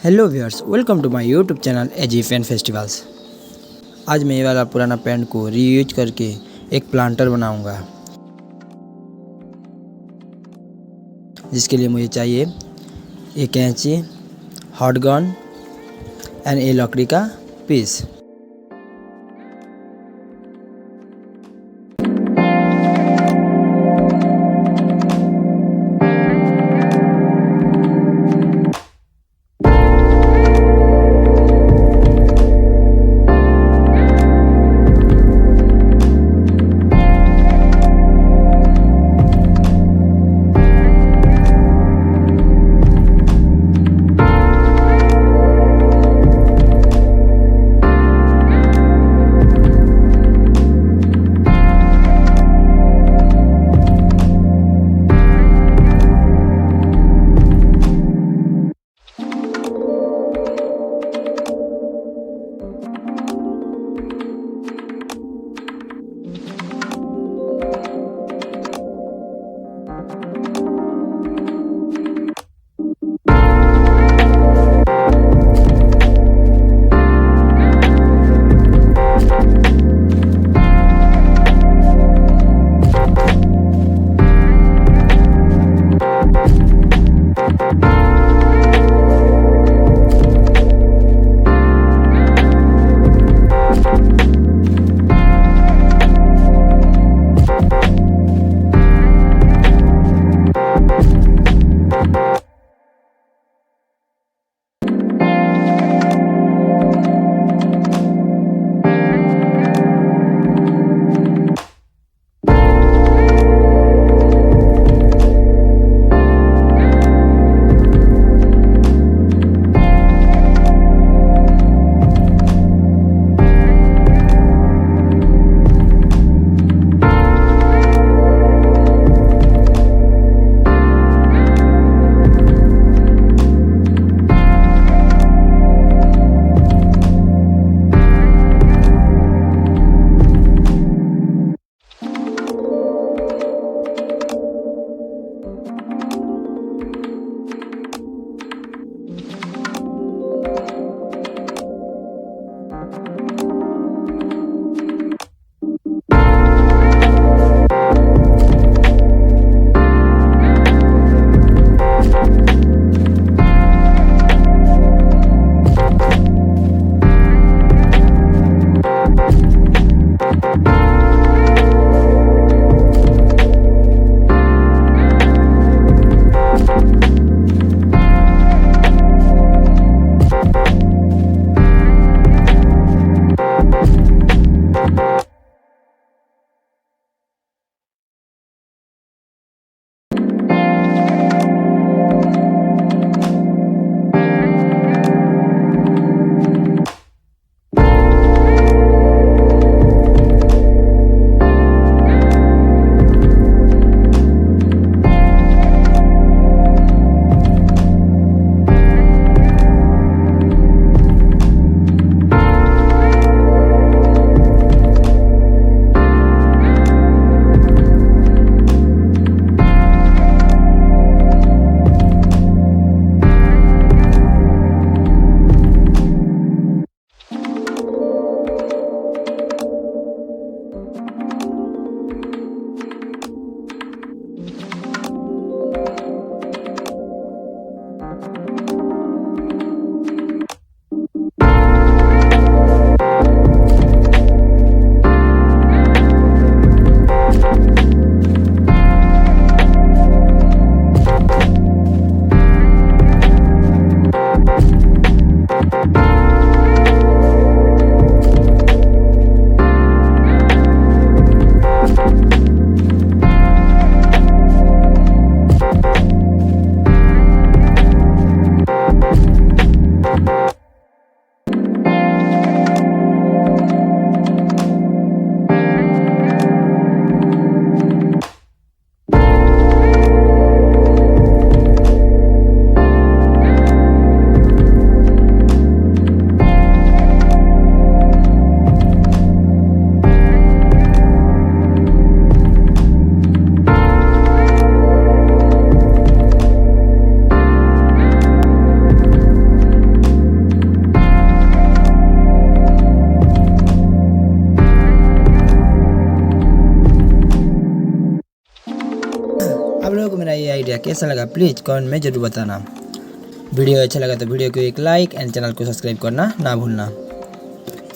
Hello viewers, welcome to my YouTube channel AG fan festivals. आज मैं ये वाला पुराना पेंट को रीयूज करके एक प्लांटर बनाऊंगा, जिसके लिए मुझे चाहिए एक कैंची, हॉट गन एंड ये लकड़ी का पीस। आप लोगों को मेरा ये आइडिया कैसा लगा प्लीज़ कमेंट में ज़रूर बताना। वीडियो अच्छा लगा तो वीडियो को एक लाइक एंड चैनल को सब्सक्राइब करना ना भूलना।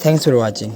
Thanks for watching.